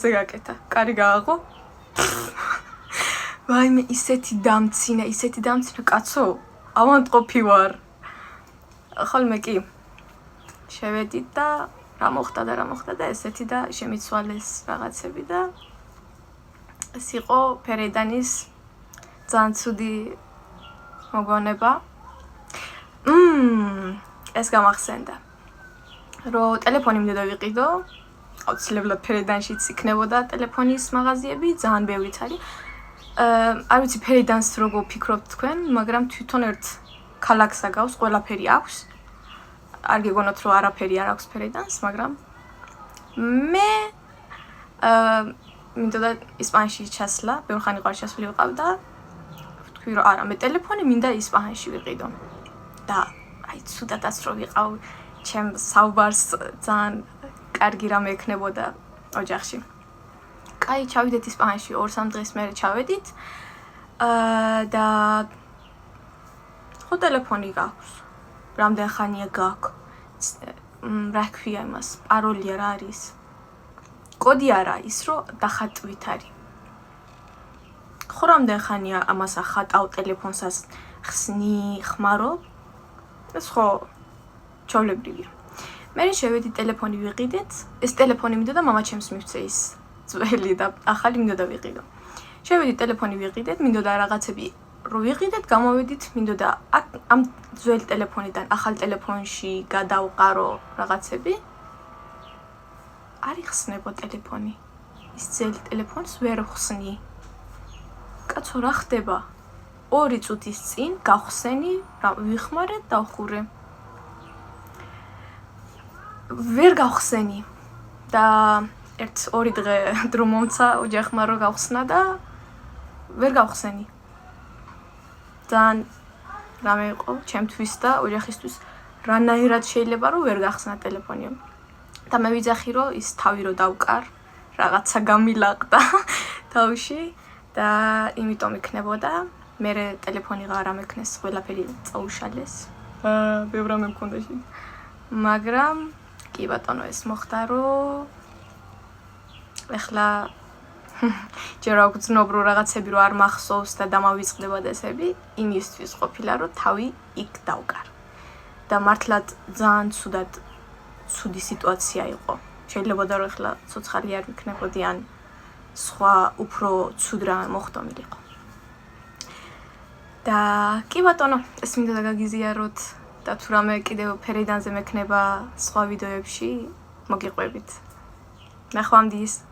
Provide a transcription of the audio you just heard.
ზეგაკეთა, კარი გააღო. ვაიმე, ისეთი დამცინა კაცო. ავანტყოფი ვარ. ხოლმე კი შევედით და რა მოხდა და ესეთი და შემიცვალეს რაღაცები და ეს იყო ფერედანის ძალიან ცუდი მოგონება. ეს გამახსენდა. რომ ტელეფონი მინდოდა ვიყიდო. აუცილებლად ფერედანშიც იქნებოდა ტელეფონის მაღაზიები, ძალიან ბევრიც არის. არ ვიცი ფერედანს როგორ ფიქრობთ თქვენ, მაგრამ თვითონ ერთ ქალაქს აგავს, ყველაფერი აქვს. არ გეგონოთ რომ არაფერი არ აქვს ფერედანს, მაგრამ მე მინდოდა ისპანეთში ჩასვლა, ბევრი ხანი ყარ ჩასული ვიყავ და ვთქვი რომ არა, მე ტელეფონი მინდა ისპანეთში ვიყიდო. და აი ცუდადაც რო ვიყავ, ჩემ საუბარს ძალიან კარგი რამე ექნებოდა ოჯახში. კაი, ჩავიდეთ ისპანეთში 2-3 დღის მერე ჩავედით. და ხო ტელეფონი გაქვს. რამდენ ხანია გაქვს? რა ქვია იმას? პაროლი არ არის. კოდი არა ის რომ დახატვით არის. ხო რამდენ ხანია ამას ახატავ ტელეფონსაც ხსნი, ხმარობ? ეს ხო ჩავლებრივია. მე შევედი ტელეფონი ვიყიდეთ. ეს ტელეფონი მინდოდა მამაჩემს მივცე ის ძველი და ახალი მინდოდა ვიყიდო. შევედი ტელეფონი ვიყიდეთ, მინდოდა რაღაცები რო ვიყიდეთ, გამოვედით, მინდოდა ამ ძველი ტელეფონიდან ახალ ტელეფონში გადავყარო რაღაცები. არ იხსნებო ტელეფონი. ის ძველი ტელეფონს ვერ ვხსნი. კაცო რა ხდება? 2 წუთის წინ გავხსენი, ვიხმარე და ვხურე. ვერ გავხსენი და 1-2 დღე დრო მომცა ოჯახმა რო გავხსნა და ვერ გავხსენი. ძალიან რამე იყო ჩემთვის და ოჯახისთვის რანაირად შეიძლება რომ ვერ გახსნა ტელეფონი. და მე ვიძახი რომ ის თავი რო დავკარ, რაღაცა გამილაყდა თავში და იმიტომ იქნებოდა მე ტელეფონი აღარ ამექნეს, ყველაფერი წაუშალეს. ბევრ რამე მქონდა შე. მაგრამ კი ბატონო ეს მოხდა რომ ეხლა ჯერ აგრძნობ რომ რაღაცები რო არ მახსოვს და დამავიწყდება ესები, იმისთვის ყოფილა რომ თავი იქ დავკარ. და მართლაც ძალიან ცუდი სიტუაცია იყო. შეიძლება რომ ეხლა ცოცხალი არ ვიქნებოდი ან სხვა უფრო ცუდ რამე მოხდომილიყო. და კი ბატონო, ეს მინდოდა გაგიზიაროთ და თუ რამე კიდევ ფერედანზე მექნება სხვა ვიდეოებში, მოგიყვებით. ნახვამდის.